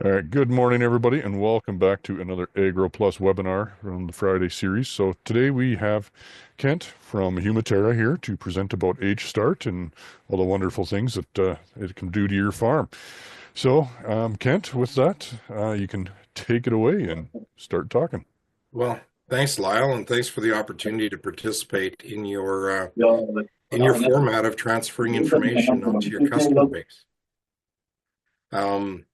All right, good morning, everybody, and welcome back to another AgroPlus webinar from the Friday series. So today we have Kent from HumaTerra here to present about H-Start and all the wonderful things that it can do to your farm. So, Kent, with that, you can take it away and start talking. Well, thanks, Lyle, and thanks for the opportunity to participate in your format of transferring information onto your customer base. Um,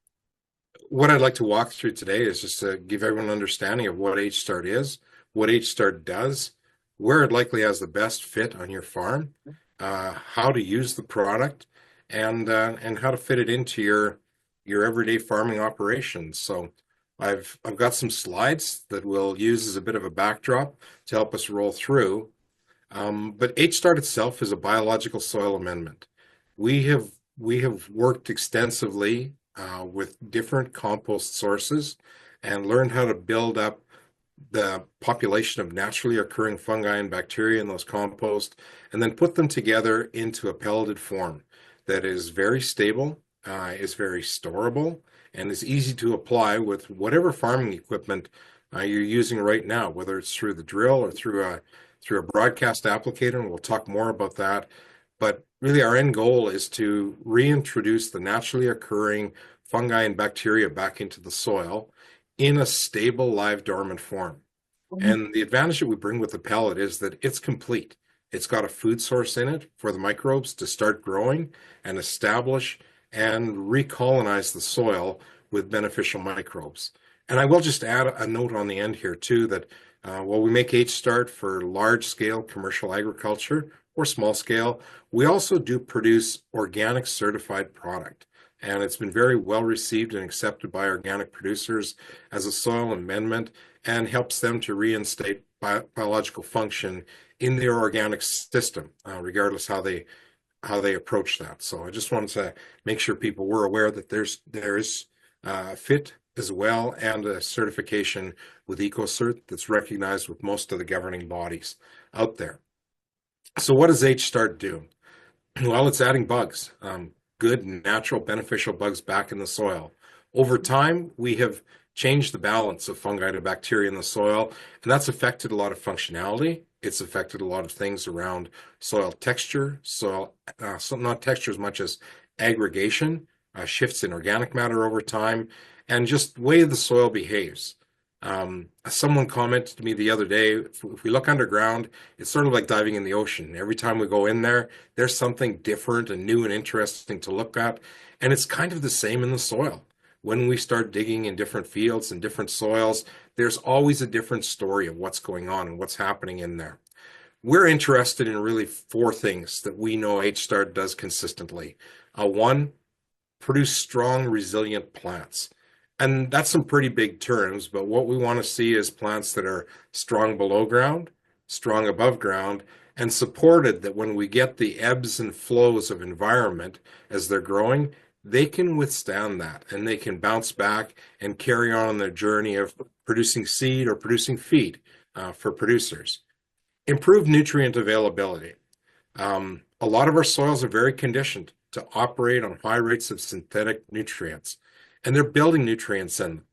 what I'd like to walk through today is just to give everyone an understanding of what H-Start is, what H-Start does, where it likely has the best fit on your farm, how to use the product, and how to fit it into your everyday farming operations. So I've got some slides that we'll use as a bit of a backdrop to help us roll through. But HStart itself is a biological soil amendment. We have we have worked extensively with different compost sources and learned how to build up the population of naturally occurring fungi and bacteria in those compost, and then put them together into a pelleted form that is very stable, is very storable, and is easy to apply with whatever farming equipment you're using right now, whether it's through the drill or through a broadcast applicator, and we'll talk more about that. But really, our end goal is to reintroduce the naturally occurring fungi and bacteria back into the soil in a stable, live, dormant form. And the advantage that we bring with the pellet is that it's complete. It's got a food source in it for the microbes to start growing and establish and recolonize the soil with beneficial microbes. And I will just add a note on the end here too that while we make H-Start for large scale commercial agriculture or small scale, we also do produce organic certified product. And it's been very well received and accepted by organic producers as a soil amendment and helps them to reinstate biological function in their organic system, regardless how they approach that. So I just wanted to make sure people were aware that there is fit as well and a certification with EcoCert that's recognized with most of the governing bodies out there. So what does HStart do? Well, it's adding bugs, good, natural, beneficial bugs back in the soil. Over time, we have changed the balance of fungi to bacteria in the soil, and that's affected a lot of functionality. It's affected a lot of things around soil texture, not texture as much as aggregation, shifts in organic matter over time, and just the way the soil behaves. Someone commented to me the other day, if we look underground, it's sort of like diving in the ocean. Every time we go in there, there's something different and new and interesting to look at. And it's kind of the same in the soil. When we start digging in different fields and different soils, there's always a different story of what's going on and what's happening in there. We're interested in really four things that we know HStart does consistently. One, produce strong, resilient plants. And that's some pretty big terms, but what we want to see is plants that are strong below ground, strong above ground, and supported that when we get the ebbs and flows of environment as they're growing, they can withstand that and they can bounce back and carry on their journey of producing seed or producing feed for producers. Improved nutrient availability. A lot of our soils are very conditioned to operate on high rates of synthetic nutrients, and they're building nutrients in.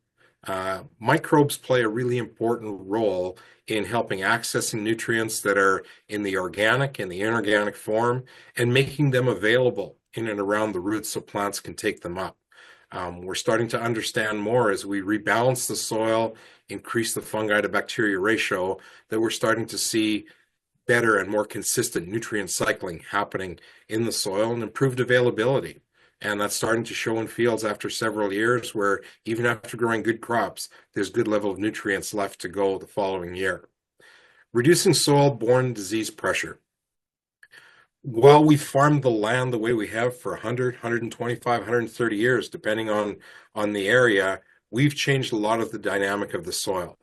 Microbes play a really important role in helping accessing nutrients that are in the organic and the inorganic form and making them available in and around the roots so plants can take them up. We're starting to understand more as we rebalance the soil, increase the fungi to bacteria ratio, that we're starting to see better and more consistent nutrient cycling happening in the soil and improved availability. And that's starting to show in fields after several years where even after growing good crops, there's good level of nutrients left to go the following year. Reducing soil-borne disease pressure. While we farmed the land the way we have for 100, 125, 130 years, depending on the area, we've changed a lot of the dynamic of the soil.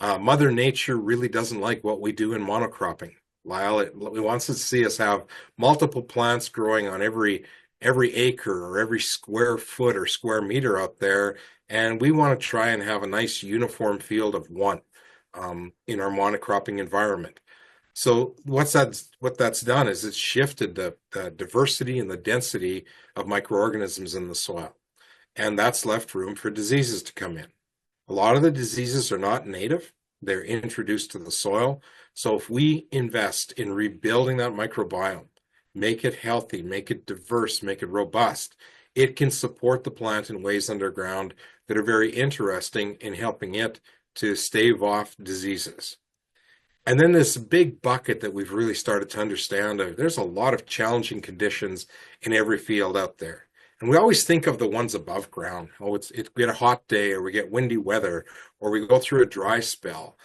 Mother Nature really doesn't like what we do in monocropping. Lyle, it wants to see us have multiple plants growing on every acre or every square foot or square meter out there, and we want to try and have a nice uniform field of one in our monocropping environment. So what that's done is it's shifted the diversity and the density of microorganisms in the soil. and that's left room for diseases to come in. A lot of the diseases are not native, they're introduced to the soil. So if we invest in rebuilding that microbiome, make it healthy, make it diverse, make it robust, it can support the plant in ways underground that are very interesting in helping it to stave off diseases. And then this big bucket that we've really started to understand, there's a lot of challenging conditions in every field out there. And we always think of the ones above ground. Oh, we get a hot day, or we get windy weather, or we go through a dry spell.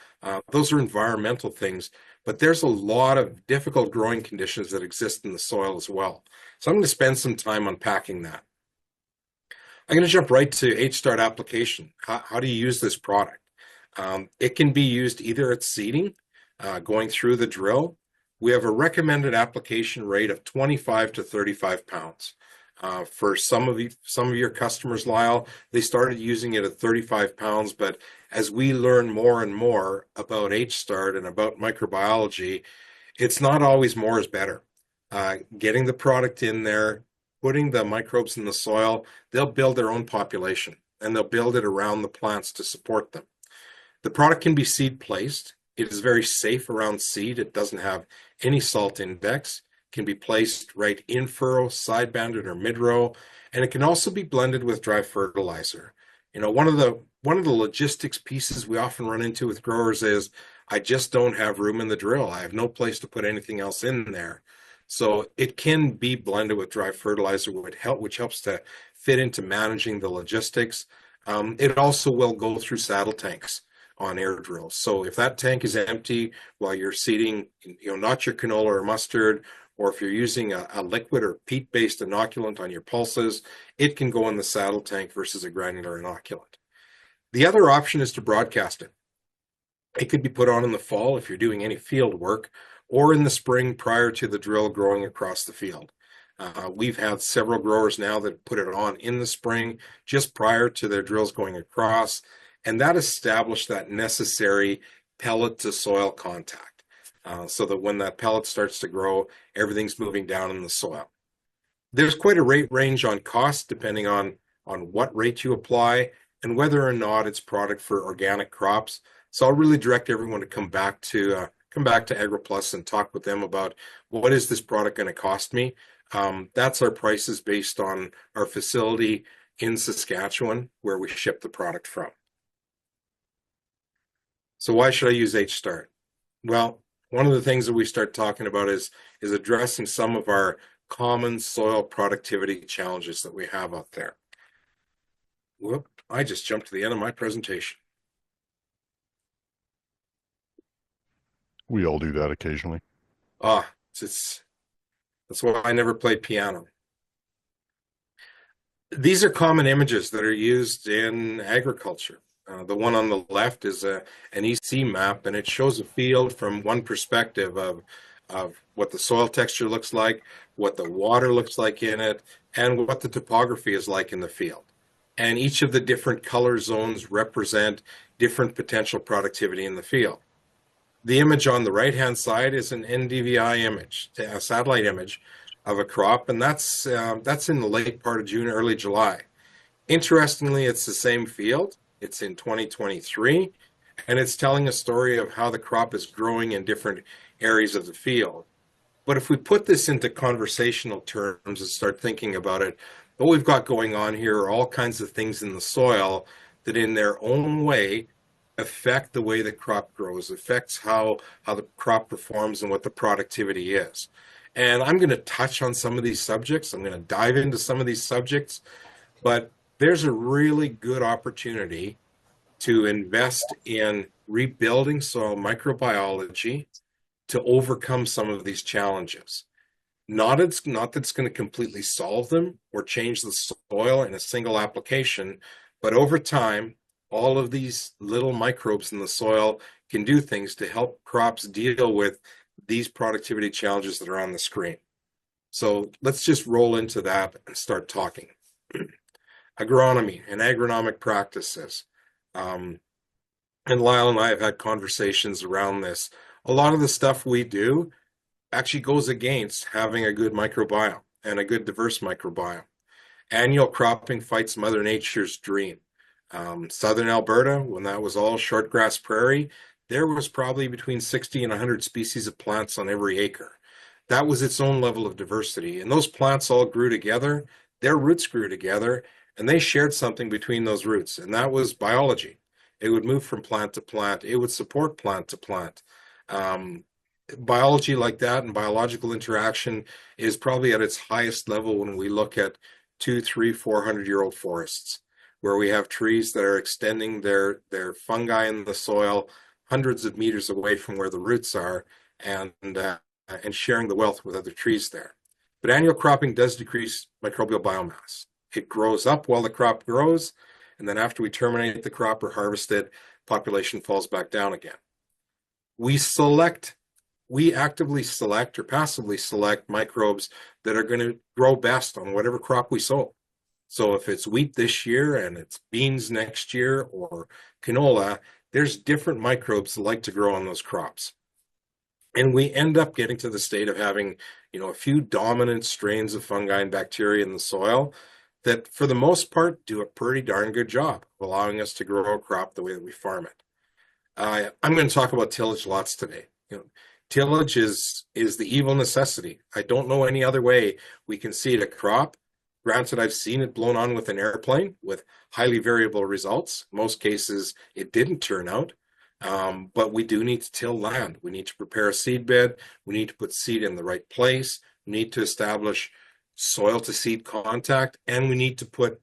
Those are environmental things, but there's a lot of difficult growing conditions that exist in the soil as well. So I'm going to spend some time unpacking that. I'm going to jump right to H-Start application. How do you use this product? It can be used either at seeding, going through the drill. We have a recommended application rate of 25 to 35 pounds. For some of your customers, Lyle, they started using it at 35 pounds, but as we learn more and more about H-Start and about microbiology, it's not always more is better. Getting the product in there, putting the microbes in the soil, they'll build their own population, and they'll build it around the plants to support them. The product can be seed placed. It is very safe around seed. It doesn't have any salt index. It can be placed right in furrow, side banded, or mid row, and it can also be blended with dry fertilizer. You know, one of the logistics pieces we often run into with growers is, I just don't have room in the drill. I have no place to put anything else in there. So it can be blended with dry fertilizer, which helps to fit into managing the logistics. It also will go through saddle tanks on air drills. So if that tank is empty while you're seeding, not your canola or mustard, or if you're using a liquid or peat-based inoculant on your pulses, it can go in the saddle tank versus a granular inoculant. The other option is to broadcast it. It could be put on in the fall if you're doing any field work, or in the spring prior to the drill growing across the field. We've had several growers now that put it on in the spring, just prior to their drills going across, and that established that necessary pellet to soil contact, so that when that pellet starts to grow, everything's moving down in the soil. There's quite a rate range on cost depending on what rate you apply and whether or not it's product for organic crops. So I'll really direct everyone to come back to AgroPlus and talk with them about, what is this product going to cost me. That's our prices based on our facility in Saskatchewan, where we ship the product from. So why should I use H-Start? Well, one of the things that we start talking about is addressing some of our common soil productivity challenges that we have out there. Whoop, I just jumped to the end of my presentation. We all do that occasionally. That's why I never played piano. These are common images that are used in agriculture. The one on the left is an EC map, and it shows a field from one perspective of what the soil texture looks like, what the water looks like in it, and what the topography is like in the field. And each of the different color zones represent different potential productivity in the field. The image on the right-hand side is an NDVI image, a satellite image of a crop, and that's in the late part of June, early July. Interestingly, it's the same field. It's in 2023, and it's telling a story of how the crop is growing in different areas of the field. But if we put this into conversational terms and start thinking about it, what we've got going on here are all kinds of things in the soil that in their own way affect the way the crop grows, affects how the crop performs and what the productivity is. And I'm going to touch on some of these subjects. I'm going to dive into some of these subjects, but there's a really good opportunity to invest in rebuilding soil microbiology to overcome some of these challenges. Not that it's going to completely solve them or change the soil in a single application, but over time, all of these little microbes in the soil can do things to help crops deal with these productivity challenges that are on the screen. So let's just roll into that and start talking. Agronomy and agronomic practices. And Lyle and I have had conversations around this. A lot of the stuff we do actually goes against having a good microbiome and a good diverse microbiome. Annual cropping fights Mother Nature's dream. Southern Alberta, when that was all shortgrass prairie, there was probably between 60 and 100 species of plants on every acre. That was its own level of diversity. And those plants all grew together, their roots grew together, and they shared something between those roots, and that was biology. It would move from plant to plant, it would support plant to plant. Um, Biology like that and biological interaction is probably at its highest level when we look at 2, 3, 400-year-old forests, where we have trees that are extending their fungi in the soil hundreds of meters away from where the roots are, and sharing the wealth with other trees there. But annual cropping does decrease microbial biomass. It grows up while the crop grows, and then after we terminate the crop or harvest it, population falls back down again. We select we actively select or passively select microbes that are going to grow best on whatever crop we sow. So if it's wheat this year and it's beans next year or canola, there's different microbes that like to grow on those crops. And we end up getting to the state of having, a few dominant strains of fungi and bacteria in the soil that for the most part do a pretty darn good job of allowing us to grow a crop the way that we farm it. I'm going to talk about tillage lots today. Tillage is the evil necessity. I don't know any other way we can seed a crop. Granted, I've seen it blown on with an airplane with highly variable results. In most cases, it didn't turn out. But we do need to till land. We need to prepare a seed bed. We need to put seed in the right place. We need to establish soil to seed contact, and we need to put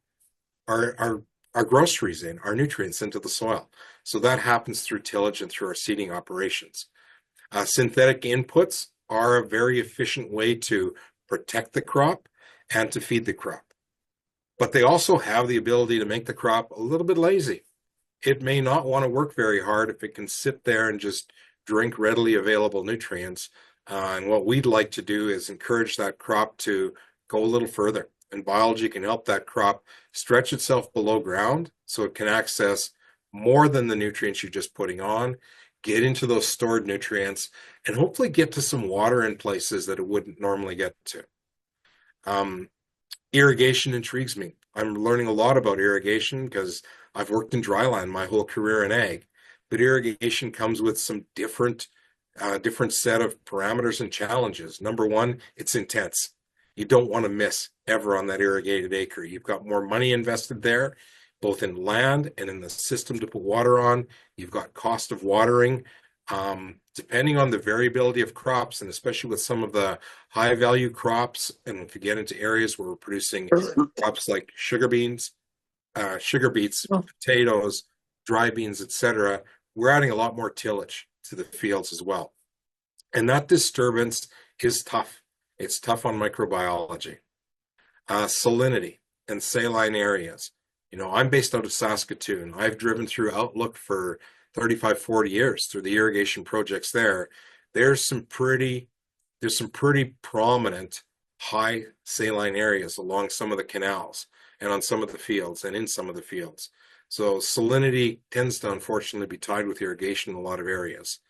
our groceries in, our nutrients into the soil. So that happens through tillage and through our seeding operations. Synthetic inputs are a very efficient way to protect the crop and to feed the crop. But they also have the ability to make the crop a little bit lazy. It may not want to work very hard if it can sit there and just drink readily available nutrients. And what we'd like to do is encourage that crop to go a little further. And biology can help that crop stretch itself below ground so it can access more than the nutrients you're just putting on, get into those stored nutrients, and hopefully get to some water in places that it wouldn't normally get to. Irrigation intrigues me. I'm learning a lot about irrigation because I've worked in dryland my whole career in ag, but irrigation comes with some different set of parameters and challenges. Number one, it's intense. You don't want to miss ever on that irrigated acre. You've got more money invested there, both in land and in the system to put water on. You've got cost of watering. Depending on the variability of crops, and especially with some of the high value crops, and if you get into areas where we're producing crops like sugar beets, potatoes, dry beans, etc., we're adding a lot more tillage to the fields as well. And that disturbance is tough. It's tough on microbiology. Salinity and saline areas. I'm based out of Saskatoon. I've driven through Outlook for 35, 40 years through the irrigation projects there. There's some pretty prominent high saline areas along some of the canals and on some of the fields and in some of the fields. So salinity tends to unfortunately be tied with irrigation in a lot of areas.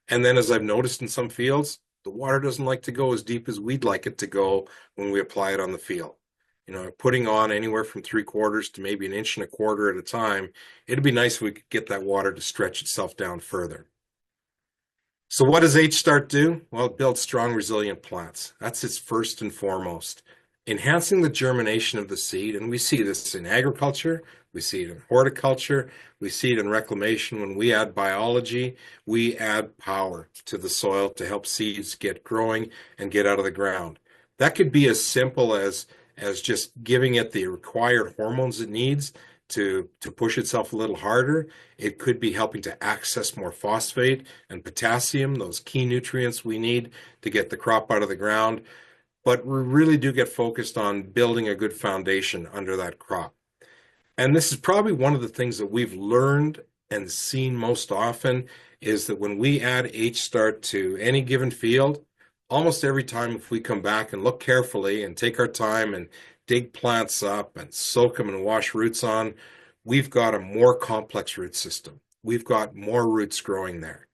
And then as I've noticed in some fields, the water doesn't like to go as deep as we'd like it to go when we apply it on the field. Putting on anywhere from 3/4 to maybe 1.25 inches at a time, it'd be nice if we could get that water to stretch itself down further. So what does H-Start do? Well, it builds strong, resilient plants. That's its first and foremost. Enhancing the germination of the seed, and we see this in agriculture, we see it in horticulture, we see it in reclamation. When we add biology, we add power to the soil to help seeds get growing and get out of the ground. That could be as simple as just giving it the required hormones it needs to push itself a little harder. It could be helping to access more phosphate and potassium, those key nutrients we need to get the crop out of the ground. But we really do get focused on building a good foundation under that crop. And this is probably one of the things that we've learned and seen most often is that when we add H-Start to any given field, almost every time if we come back and look carefully and take our time and dig plants up and soak them and wash roots on, we've got a more complex root system. We've got more roots growing there.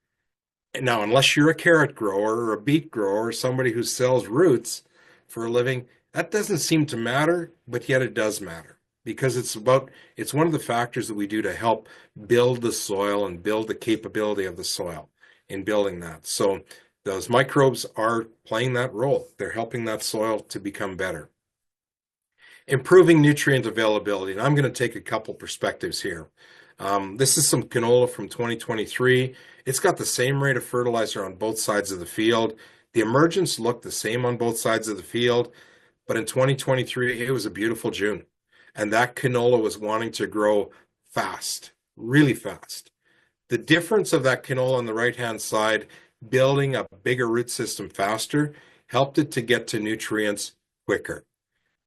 And now, unless you're a carrot grower or a beet grower or somebody who sells roots for a living, That doesn't seem to matter, but yet it does matter because it's one of the factors that we do to help build the soil and build the capability of the soil in building that. So those microbes are playing that role. They're helping that soil to become better. Improving nutrient availability. And I'm going to take a couple perspectives here. This is some canola from 2023. It's got the same rate of fertilizer on both sides of the field. The emergence looked the same on both sides of the field, but in 2023, it was a beautiful June. And that canola was wanting to grow fast, really fast. The difference of that canola on the right-hand side, building a bigger root system faster, helped it to get to nutrients quicker.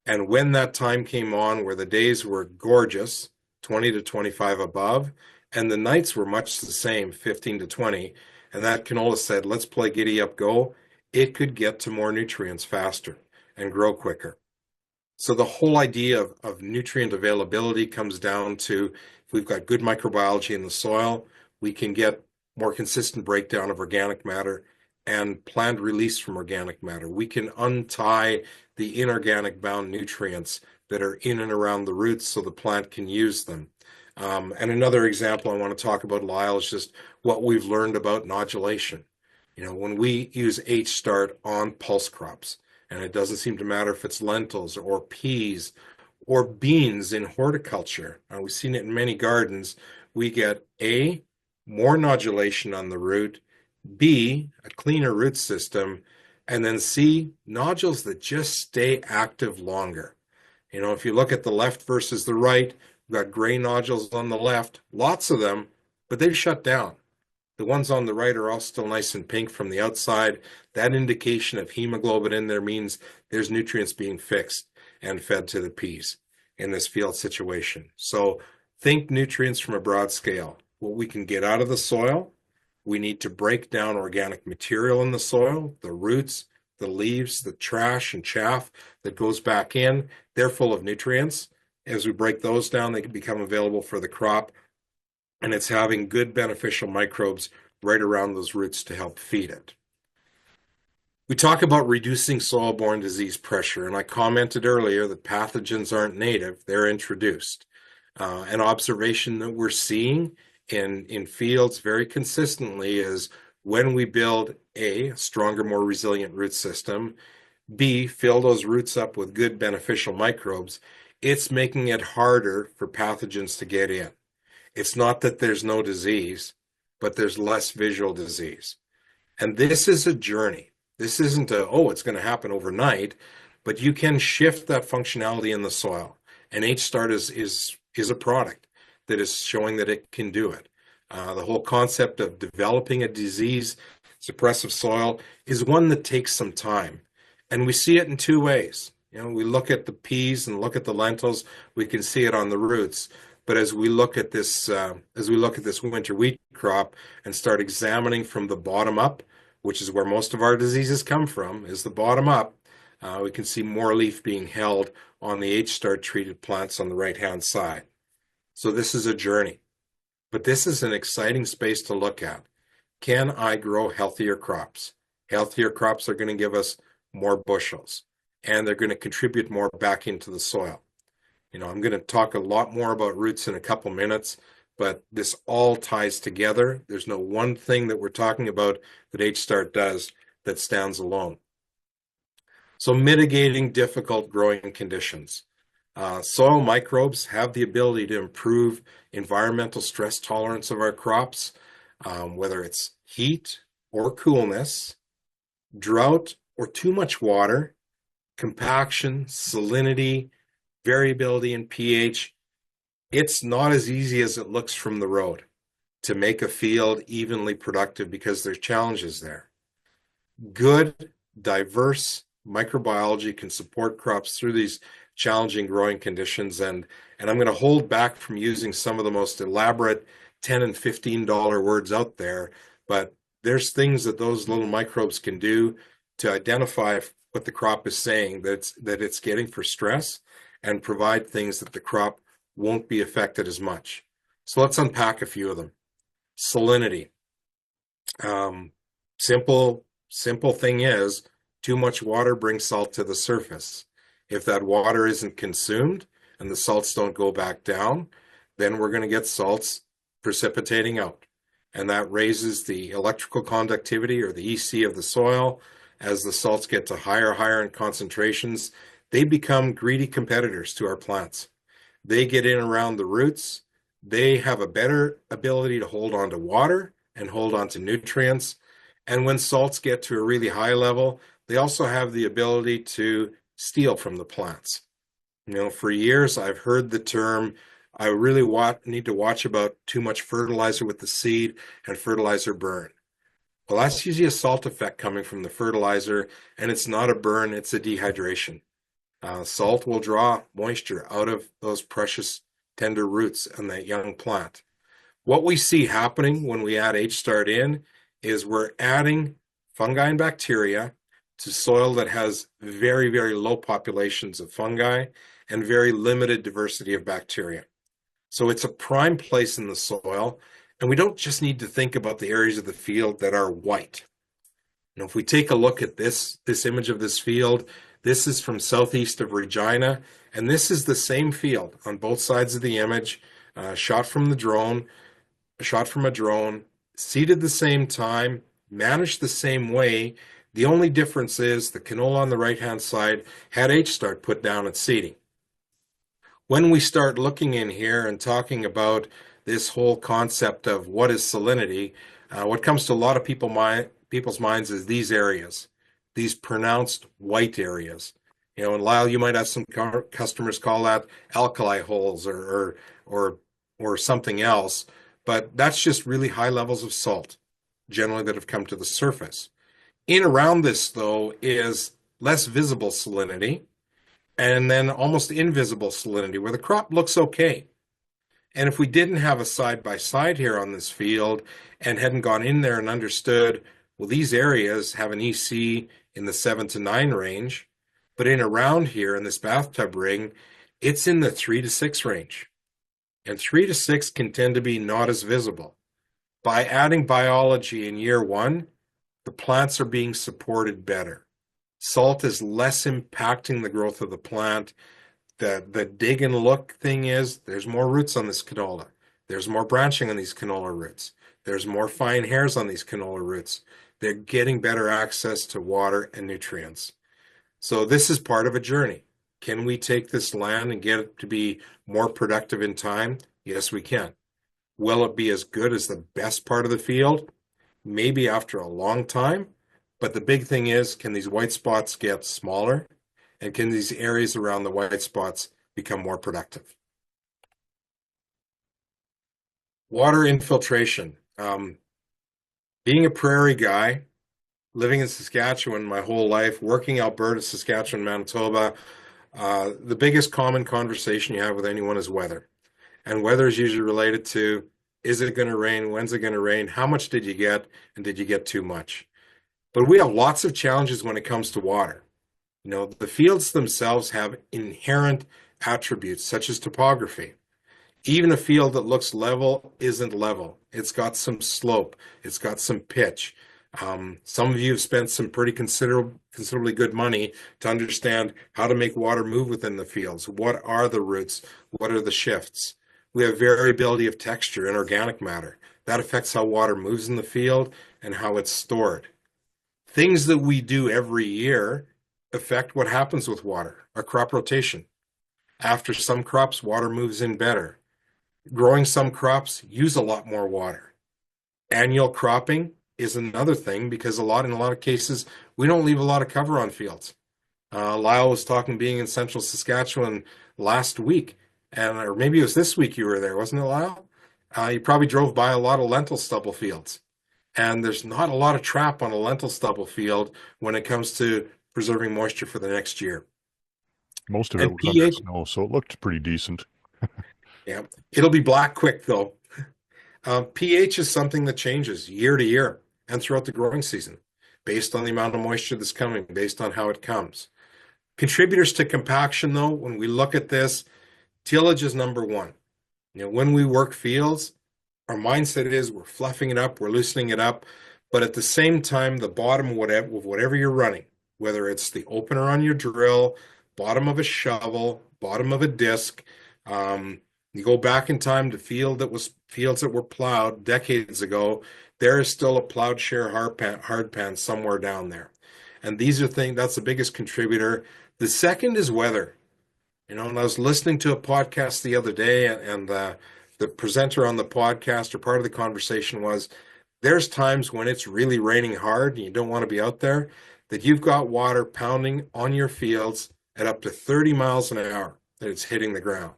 And when that time came on where the days were gorgeous, 20 to 25 above, and the nights were much the same, 15 to 20, and that canola said, let's play giddy up go, it could get to more nutrients faster and grow quicker. So the whole idea of nutrient availability comes down to if we've got good microbiology in the soil, we can get more consistent breakdown of organic matter and plant release from organic matter. We can untie the inorganic bound nutrients that are in and around the roots so the plant can use them. And another example I want to talk about, Lyle, is just what we've learned about nodulation. You know, when we use H-start on pulse crops, and it doesn't seem to matter if it's lentils or peas or beans in horticulture. We've seen it in many gardens. We get A, more nodulation on the root, B, a cleaner root system, and then C, nodules that just stay active longer. You know, if you look at the left versus the right, we've got gray nodules on the left, lots of them, but they've shut down. The ones on the right are all still nice and pink from the outside. That indication of hemoglobin in there means there's nutrients being fixed and fed to the peas in this field situation. So think nutrients from a broad scale. What we can get out of the soil, we need to break down organic material in the soil, the roots, the leaves, the trash and chaff that goes back in. They're full of nutrients. As we break those down, they can become available for the crop, and it's having good beneficial microbes right around those roots to help feed it. We talk about reducing soil-borne disease pressure, and I commented earlier that pathogens aren't native, they're introduced. An observation that we're seeing in fields very consistently is when we build A, stronger, more resilient root system, B, fill those roots up with good beneficial microbes, it's making it harder for pathogens to get in. It's not that there's no disease, but there's less visual disease. And this is a journey. This isn't it's going to happen overnight, but you can shift that functionality in the soil. And H-Start is a product that is showing that it can do it. The whole concept of developing a disease suppressive soil is one that takes some time. And we see it in two ways. You know, we look at the peas and look at the lentils, we can see it on the roots. But as we look at this winter wheat crop and start examining from the bottom up, which is where most of our diseases come from, is the bottom up, we can see more leaf being held on the H-start treated plants on the right-hand side. So this is a journey, but this is an exciting space to look at. Can I grow healthier crops? Healthier crops are going to give us more bushels, and they're going to contribute more back into the soil. You know, I'm going to talk a lot more about roots in a couple minutes, but this all ties together. There's no one thing that we're talking about that H-Start does that stands alone. So mitigating difficult growing conditions. Soil microbes have the ability to improve environmental stress tolerance of our crops, whether it's heat or coolness, drought or too much water, compaction, salinity, variability in pH. It's not as easy as it looks from the road to make a field evenly productive because there's challenges there. Good, diverse microbiology can support crops through these challenging growing conditions, and I'm going to hold back from using some of the most elaborate $10 and $15 words out there, but there's things that those little microbes can do to identify what the crop is saying that it's getting for stress and provide things that the crop won't be affected as much. So let's unpack a few of them. Salinity. Simple thing is, too much water brings salt to the surface. If that water isn't consumed and the salts don't go back down, then we're going to get salts precipitating out. And that raises the electrical conductivity, or the EC, of the soil. As the salts get to higher in concentrations, they become greedy competitors to our plants. They get in around the roots. They have a better ability to hold on to water and hold on to nutrients. And when salts get to a really high level, they also have the ability to steal from the plants. For years I've heard the term, I really need to watch about too much fertilizer with the seed and fertilizer burn. Well, that's usually a salt effect coming from the fertilizer, and it's not a burn, it's a dehydration. Salt will draw moisture out of those precious tender roots and that young plant. What we see happening when we add H-Start in is we're adding fungi and bacteria to soil that has very low populations of fungi and very limited diversity of bacteria. So it's a prime place in the soil, and we don't just need to think about the areas of the field that are white. If we take a look at this image of this field, this is from southeast of Regina, and this is the same field on both sides of the image, shot from a drone, seeded the same time, managed the same way. The only difference is the canola on the right-hand side had H-Start put down at seeding. When we start looking in here and talking about this whole concept of what is salinity, what comes to a lot of people's minds is these areas, these pronounced white areas. And Lyle, you might have some customers call that alkali holes or something else, but that's just really high levels of salt, generally, that have come to the surface. In around this, though, is less visible salinity, and then almost invisible salinity, where the crop looks okay. And if we didn't have a side-by-side here on this field and hadn't gone in there and understood, well, these areas have an EC in the 7 to 9 range, but in around here in this bathtub ring, it's in the 3 to 6 range. And 3 to 6 can tend to be not as visible. By adding biology in year 1, the plants are being supported better. Salt is less impacting the growth of the plant. The dig and look thing is there's more roots on this canola. There's more branching on these canola roots. There's more fine hairs on these canola roots. They're getting better access to water and nutrients. So this is part of a journey. Can we take this land and get it to be more productive in time? Yes, we can. Will it be as good as the best part of the field? Maybe after a long time. But the big thing is, can these white spots get smaller? And can these areas around the white spots become more productive? Water infiltration. Being a prairie guy, living in Saskatchewan my whole life, working Alberta, Saskatchewan, Manitoba, the biggest common conversation you have with anyone is weather. And weather is usually related to, is it going to rain? When's it going to rain? How much did you get? And did you get too much? But we have lots of challenges when it comes to water. The fields themselves have inherent attributes such as topography. Even a field that looks level isn't level. It's got some slope. It's got some pitch. Some of you have spent some pretty considerably good money to understand how to make water move within the fields. What are the roots? What are the shifts? We have variability of texture and organic matter. That affects how water moves in the field and how it's stored. Things that we do every year affect what happens with water. Our crop rotation. After some crops, water moves in better. Growing some crops use a lot more water. Annual cropping is another thing because in a lot of cases, we don't leave a lot of cover on fields. Lyle was talking being in central Saskatchewan last week, or maybe it was this week you were there, wasn't it, Lyle? You probably drove by a lot of lentil stubble fields. And there's not a lot of trap on a lentil stubble field when it comes to preserving moisture for the next year. Most of it And was under pH, snow, so it looked pretty decent. yeah, it'll be black quick though. pH is something that changes year to year and throughout the growing season based on the amount of moisture that's coming, based on how it comes. Contributors to compaction though, when we look at this, tillage is number one. When we work fields, our mindset is we're fluffing it up, we're loosening it up, but at the same time, the bottom of whatever you're running, whether it's the opener on your drill, bottom of a shovel, bottom of a disc. Um, you go back in time to fields that were plowed decades ago. There is still a plowed share hard pan somewhere down there. And these are things that's the biggest contributor. The second is weather. And I was listening to a podcast the other day, and the presenter on the podcast or part of the conversation was there's times when it's really raining hard and you don't want to be out there, that you've got water pounding on your fields at up to 30 miles an hour that it's hitting the ground.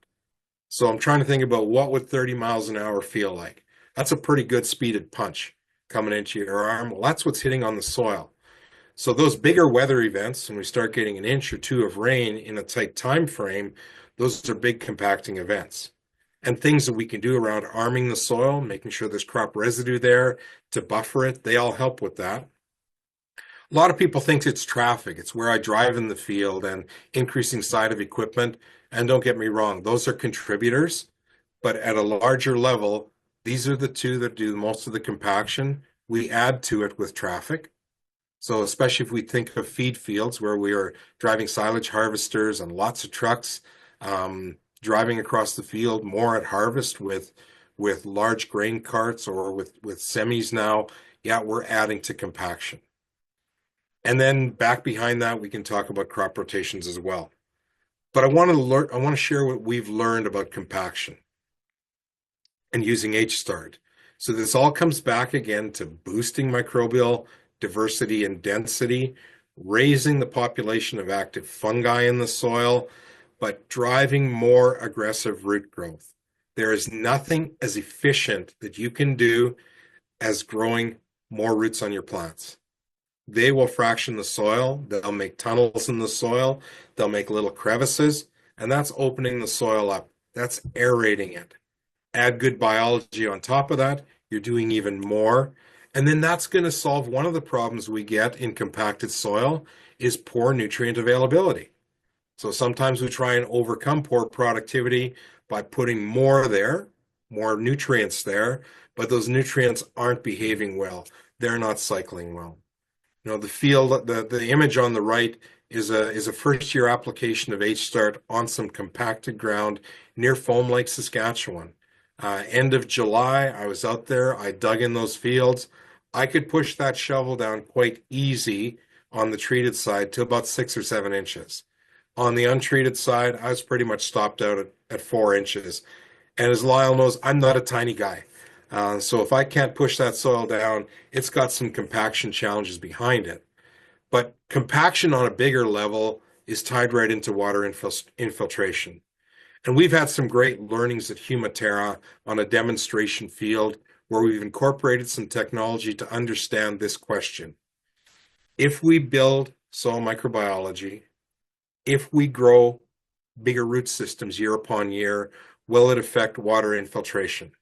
So I'm trying to think about what would 30 miles an hour feel like. That's a pretty good speeded punch coming into your arm. Well, that's what's hitting on the soil. So those bigger weather events, when we start getting an inch or two of rain in a tight time frame, those are big compacting events. And things that we can do around arming the soil, making sure there's crop residue there to buffer it, they all help with that. A lot of people think it's traffic. It's where I drive in the field and increasing side of equipment. And don't get me wrong, those are contributors. But at a larger level, these are the two that do most of the compaction. We add to it with traffic. So especially if we think of feed fields where we are driving silage harvesters and lots of trucks, driving across the field more at harvest with large grain carts or with semis now, yeah, we're adding to compaction. And then back behind that, we can talk about crop rotations as well. But I want to share what we've learned about compaction and using H-start. So this all comes back again to boosting microbial diversity and density, raising the population of active fungi in the soil, but driving more aggressive root growth. There is nothing as efficient that you can do as growing more roots on your plants. They will fraction the soil, they'll make tunnels in the soil, they'll make little crevices, and that's opening the soil up. That's aerating it. Add good biology on top of that, you're doing even more. And then that's going to solve one of the problems we get in compacted soil is poor nutrient availability. So sometimes we try and overcome poor productivity by putting more there, more nutrients there, but those nutrients aren't behaving well. They're not cycling well. The field, the image on the right is a first year application of H-start on some compacted ground near Foam Lake, Saskatchewan. End of July, I was out there, I dug in those fields. I could push that shovel down quite easy on the treated side to about 6 or 7 inches. On the untreated side, I was pretty much stopped out at 4 inches. And as Lyle knows, I'm not a tiny guy. So if I can't push that soil down, it's got some compaction challenges behind it. But compaction on a bigger level is tied right into water infiltration. And we've had some great learnings at HumaTerra on a demonstration field where we've incorporated some technology to understand this question. If we build soil microbiology, if we grow bigger root systems year upon year, will it affect water infiltration?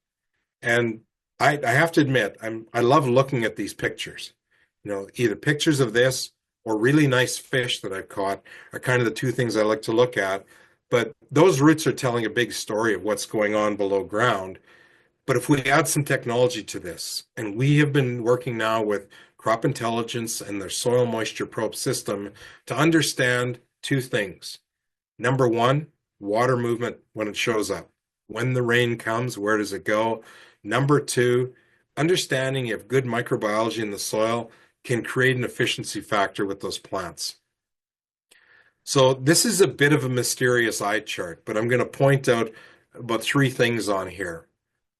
And I have to admit, I love looking at these pictures. Either pictures of this or really nice fish that I've caught are kind of the two things I like to look at. But those roots are telling a big story of what's going on below ground. But if we add some technology to this, and we have been working now with Crop Intelligence and their soil moisture probe system to understand two things. Number one, water movement when it shows up. When the rain comes, where does it go? Number two, understanding if good microbiology in the soil can create an efficiency factor with those plants. So this is a bit of a mysterious eye chart, but I'm going to point out about 3 things on here.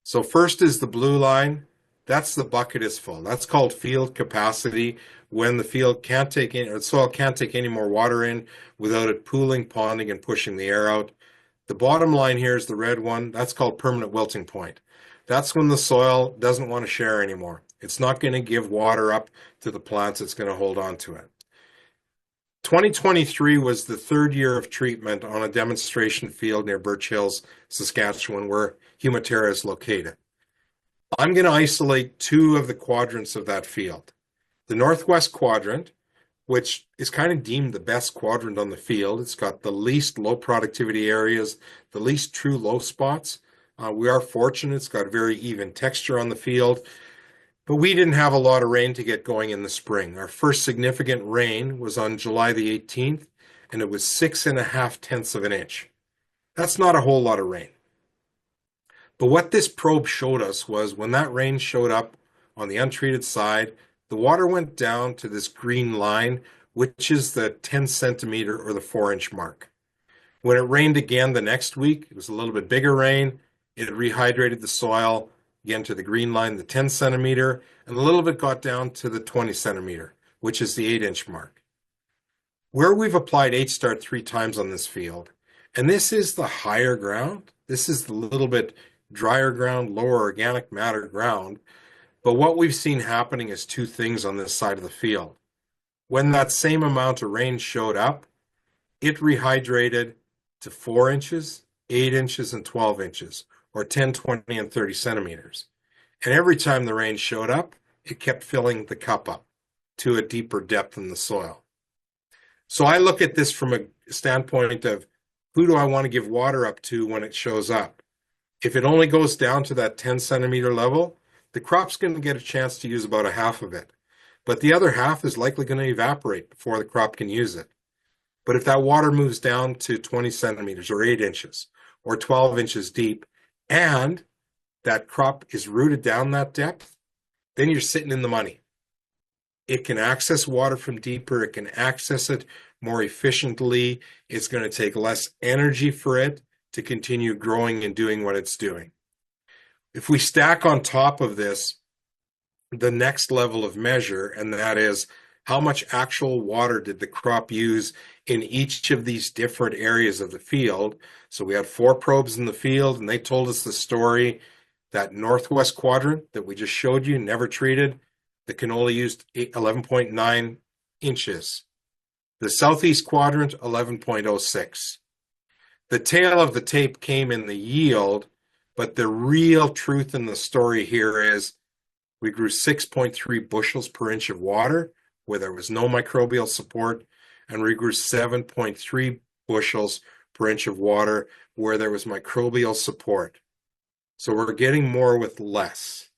So first is the blue line. That's the bucket is full. That's called field capacity, when the field can't take in, or the soil can't take any more water in without it pooling, ponding, and pushing the air out. The bottom line here is the red one. That's called permanent wilting point. That's when the soil doesn't want to share anymore. It's not going to give water up to the plants. It's going to hold on to it. 2023 was the 3rd year of treatment on a demonstration field near Birch Hills, Saskatchewan, where HumaTerra is located. I'm going to isolate 2 of the quadrants of that field. The northwest quadrant, which is kind of deemed the best quadrant on the field. It's got the least low productivity areas, the least true low spots. We are fortunate. It's got a very even texture on the field. But we didn't have a lot of rain to get going in the spring. Our first significant rain was on July the 18th, and it was 6.5 tenths of an inch. That's not a whole lot of rain. But what this probe showed us was when that rain showed up on the untreated side, the water went down to this green line, which is the 10 centimeter or the 4-inch mark. When it rained again the next week, it was a little bit bigger rain. It rehydrated the soil again to the green line, the 10 centimeter, and a little bit got down to the 20 centimeter, which is the 8-inch mark. Where we've applied H-Start 3 times on this field, and this is the higher ground, this is the little bit drier ground, lower organic matter ground, but what we've seen happening is two things on this side of the field. When that same amount of rain showed up, it rehydrated to 4 inches, 8 inches, and 12 inches, or 10, 20, and 30 centimeters. And every time the rain showed up, it kept filling the cup up to a deeper depth in the soil. So I look at this from a standpoint of who do I want to give water up to when it shows up? If it only goes down to that 10 centimeter level, the crop's going to get a chance to use about a half of it. But the other half is likely going to evaporate before the crop can use it. But if that water moves down to 20 centimeters or 8 inches or 12 inches deep, and that crop is rooted down that depth, then you're sitting in the money. It can access water from deeper. It can access it more efficiently. It's going to take less energy for it to continue growing and doing what it's doing. If we stack on top of this the next level of measure, and that is how much actual water did the crop use in each of these different areas of the field. So we had 4 probes in the field, and they told us the story that northwest quadrant that we just showed you, never treated, the canola used 11.9 inches. The southeast quadrant, 11.06. The tail of the tape came in the yield, but the real truth in the story here is we grew 6.3 bushels per inch of water where there was no microbial support, and we grew 7.3 bushels per inch of water where there was microbial support. So we're getting more with less.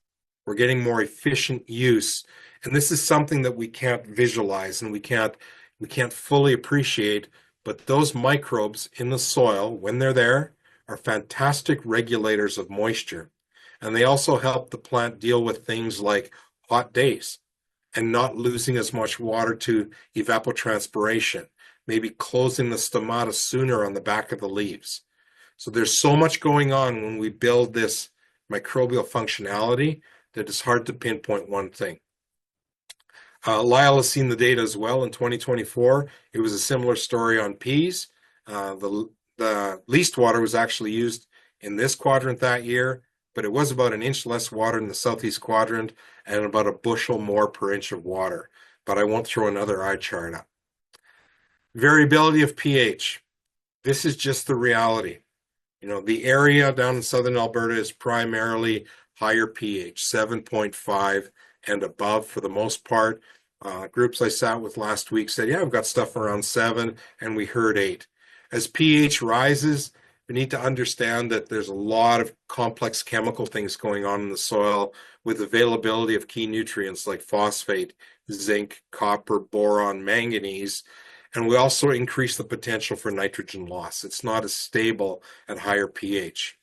We're getting more efficient use. And this is something that we can't visualize and we can't fully appreciate, but those microbes in the soil, when they're there, are fantastic regulators of moisture. And they also help the plant deal with things like hot days and not losing as much water to evapotranspiration, maybe closing the stomata sooner on the back of the leaves. So there's so much going on when we build this microbial functionality that it's hard to pinpoint one thing. Lyle has seen the data as well in 2024. It was a similar story on peas. The least water was actually used in this quadrant that year, but it was about an inch less water in the southeast quadrant and about a bushel more per inch of water. But I won't throw another eye chart up. Variability of pH. This is just the reality. You know, the area down in southern Alberta is primarily higher pH, 7.5 and above for the most part. Groups I sat with last week said, yeah, I've got stuff around 7, and we heard 8. As pH rises, we need to understand that there's a lot of complex chemical things going on in the soil with availability of key nutrients like phosphate, zinc, copper, boron, manganese, and we also increase the potential for nitrogen loss. It's not as stable at higher pH.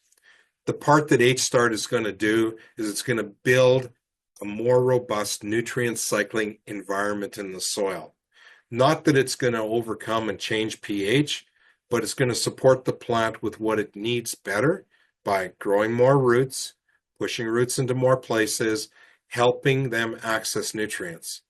The part that H-Start is going to do is it's going to build a more robust nutrient cycling environment in the soil. Not that it's going to overcome and change pH, but it's going to support the plant with what it needs better by growing more roots, pushing roots into more places, helping them access nutrients.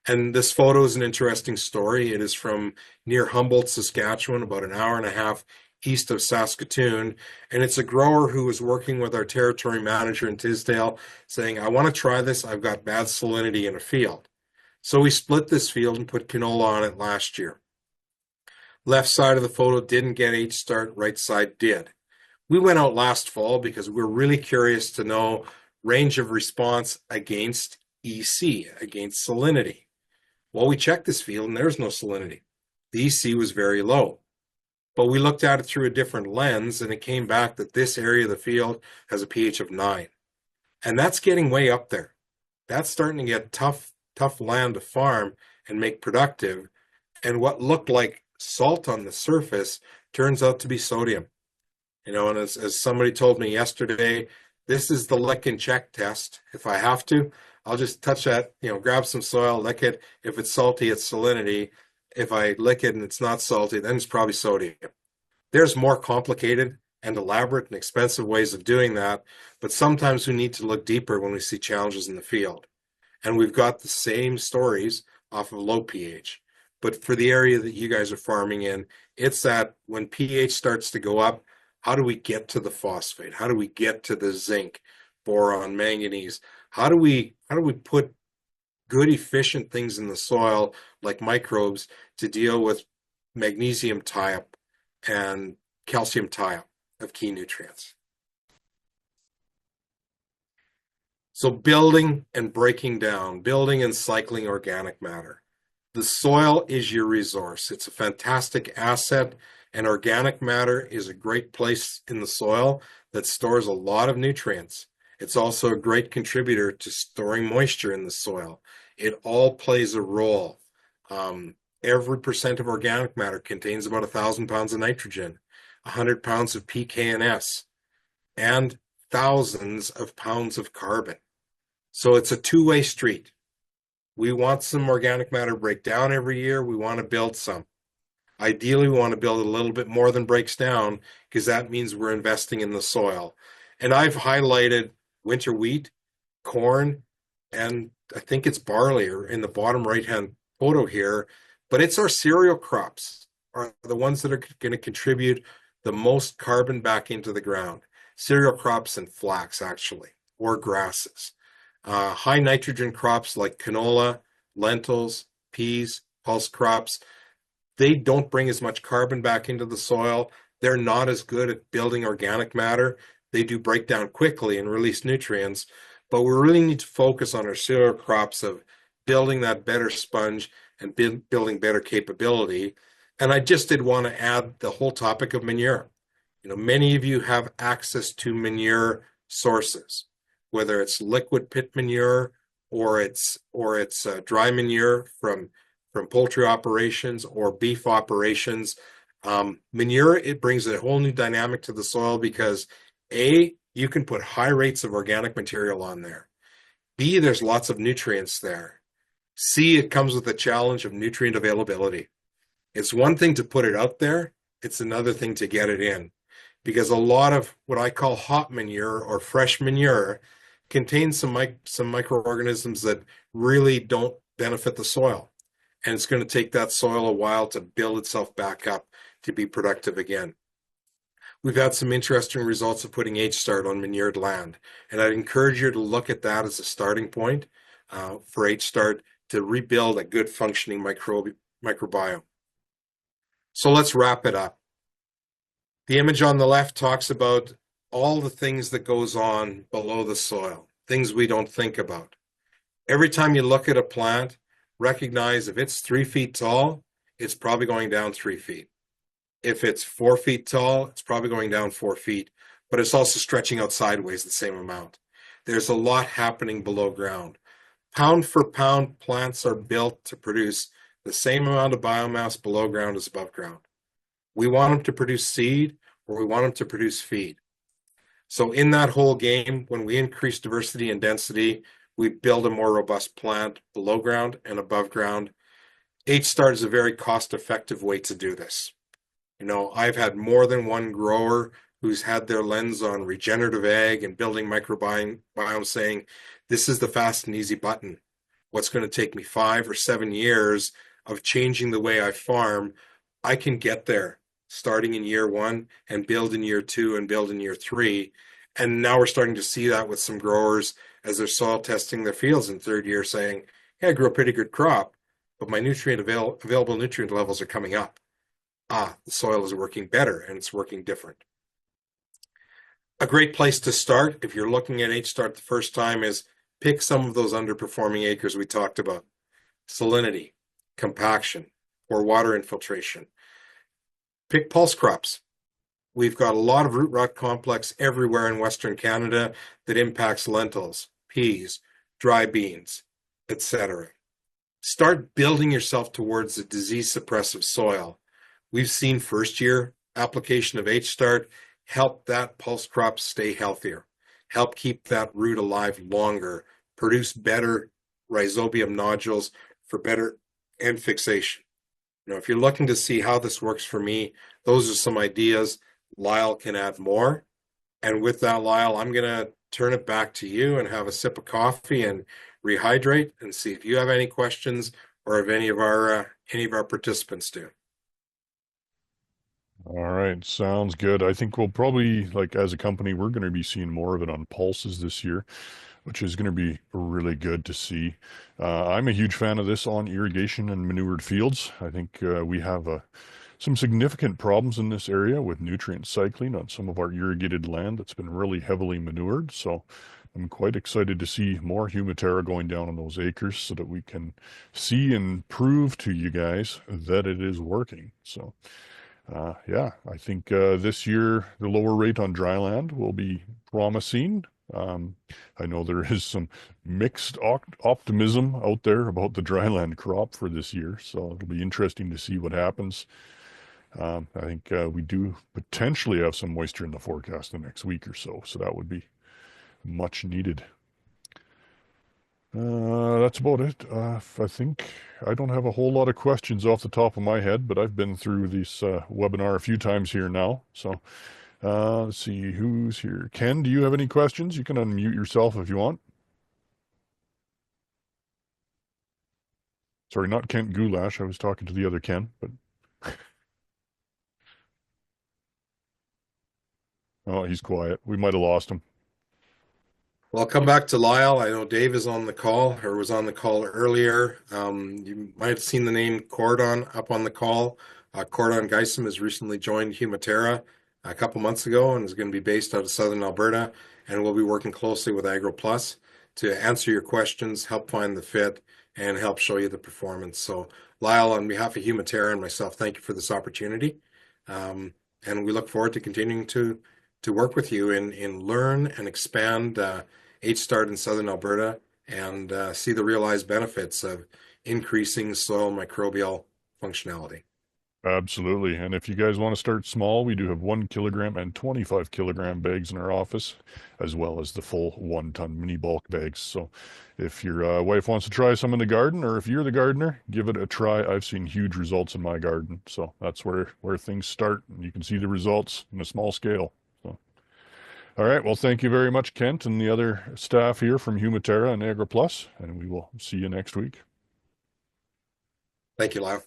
And this photo is an interesting story. It is from near Humboldt, Saskatchewan, about an hour and a half east of Saskatoon. And it's a grower who was working with our territory manager in Tisdale saying, I want to try this. I've got bad salinity in a field. So we split this field and put canola on it last year. Left side of the photo didn't get H-Start, right side did. We went out last fall because we're really curious to know range of response against EC, against salinity. Well, we checked this field and there's no salinity. The EC was very low. But we looked at it through a different lens and it came back that this area of the field has a pH of 9. And that's getting way up there. That's starting to get tough land to farm and make productive. And what looked like salt on the surface turns out to be sodium. And as somebody told me yesterday, this is the lick and check test. If I have to, I'll just touch that, grab some soil, lick it. If it's salty, it's salinity. If I lick it and it's not salty, then it's probably sodium. There's more complicated and elaborate and expensive ways of doing that, but sometimes we need to look deeper when we see challenges in the field. And we've got the same stories off of low pH. But for the area that you guys are farming in, it's that when pH starts to go up, how do we get to the phosphate? How do we get to the zinc, boron, manganese? How do we put good, efficient things in the soil, like microbes, to deal with magnesium tie-up and calcium tie-up of key nutrients? So building and breaking down, building and cycling organic matter. The soil is your resource. It's a fantastic asset, and organic matter is a great place in the soil that stores a lot of nutrients. It's also a great contributor to storing moisture in the soil. It all plays a role. Every percent of organic matter contains about 1,000 pounds of nitrogen, 100 pounds of PKNS, and thousands of pounds of carbon. So it's a two-way street. We want some organic matter breakdown every year. We want to build some. Ideally, we want to build a little bit more than breaks down, because that means we're investing in the soil. And I've highlighted winter wheat, corn, and I think it's barley in the bottom right-hand photo here, but it's our cereal crops are the ones that are going to contribute the most carbon back into the ground. Cereal crops and flax, actually, or grasses. High nitrogen crops like canola, lentils, peas, pulse crops, they don't bring as much carbon back into the soil. They're not as good at building organic matter. They do break down quickly and release nutrients, but we really need to focus on our cereal crops of building that better sponge and building better capability. And I just did want to add the whole topic of manure. Many of you have access to manure sources, whether it's liquid pit manure or it's dry manure from poultry operations or beef operations. Manure, it brings a whole new dynamic to the soil because A, you can put high rates of organic material on there. B, there's lots of nutrients there. C, it comes with the challenge of nutrient availability. It's one thing to put it out there, it's another thing to get it in. Because a lot of what I call hot manure or fresh manure contains some microorganisms that really don't benefit the soil. And it's going to take that soil a while to build itself back up to be productive again. We've had some interesting results of putting H-Start on manured land, and I'd encourage you to look at that as a starting point for H-Start to rebuild a good functioning microbiome. So let's wrap it up. The image on the left talks about all the things that goes on below the soil, things we don't think about. Every time you look at a plant, recognize if it's 3 feet tall, it's probably going down 3 feet. If it's 4 feet tall, it's probably going down 4 feet, but it's also stretching out sideways the same amount. There's a lot happening below ground. Pound for pound, plants are built to produce the same amount of biomass below ground as above ground. We want them to produce seed or we want them to produce feed. So in that whole game, when we increase diversity and density, we build a more robust plant below ground and above ground. H-Start is a very cost-effective way to do this. I've had more than one grower who's had their lens on regenerative ag and building microbiome saying, this is the fast and easy button. What's going to take me 5 or 7 years of changing the way I farm, I can get there starting in year 1 and build in year 2 and build in year 3. And now we're starting to see that with some growers as they're soil testing their fields in 3rd year saying, hey, I grew a pretty good crop, but my available nutrient levels are coming up. The soil is working better and it's working different. A great place to start if you're looking at H-Start the first time is pick some of those underperforming acres we talked about. Salinity, compaction, or water infiltration. Pick pulse crops. We've got a lot of root rot complex everywhere in Western Canada that impacts lentils, peas, dry beans, etc. Start building yourself towards a disease suppressive soil. We've seen first year application of H-Start help that pulse crop stay healthier, help keep that root alive longer, produce better rhizobium nodules for better end fixation. If you're looking to see how this works for me, those are some ideas. Lyle can add more. And with that, Lyle, I'm going to turn it back to you and have a sip of coffee and rehydrate and see if you have any questions or if any of our participants do. All right, sounds good. I think we'll probably, like as a company, we're going to be seeing more of it on pulses this year, which is going to be really good to see. I'm a huge fan of this on irrigation and manured fields. I think we have some significant problems in this area with nutrient cycling on some of our irrigated land that's been really heavily manured. So I'm quite excited to see more HumaTerra going down on those acres so that we can see and prove to you guys that it is working. So yeah, I think this year the lower rate on dry land will be promising. Um, I know there is some mixed optimism out there about the dryland crop for this year, so it'll be interesting to see what happens. I think we do potentially have some moisture in the forecast the next week or so, so that would be much needed. That's about it. I think I don't have a whole lot of questions off the top of my head, but I've been through this webinar a few times here now. So let's see who's here. Ken, do you have any questions? You can unmute yourself if you want. Sorry, not Kent Gulash. I was talking to the other Ken, but oh, he's quiet. We might have lost him. Well, I'll come back to Lyle. I know Dave is on the call or was on the call earlier. You might have seen the name Cordon up on the call. Cordon Guysom has recently joined HumaTerra a couple months ago and is going to be based out of Southern Alberta. And we'll be working closely with AgroPlus to answer your questions, help find the fit, and help show you the performance. So, Lyle, on behalf of HumaTerra and myself, thank you for this opportunity. And we look forward to continuing to work with you in learn and expand H-Start in Southern Alberta and see the realized benefits of increasing soil microbial functionality. Absolutely. And if you guys want to start small, we do have 1 kilogram and 25 kilogram bags in our office, as well as the full 1 ton mini bulk bags. So if your wife wants to try some in the garden, or if you're the gardener, give it a try. I've seen huge results in my garden. So that's where things start. And you can see the results in a small scale. So, all right. Well, thank you very much, Kent, and the other staff here from HumaTerra and AgroPlus, and we will see you next week. Thank you, Lyle.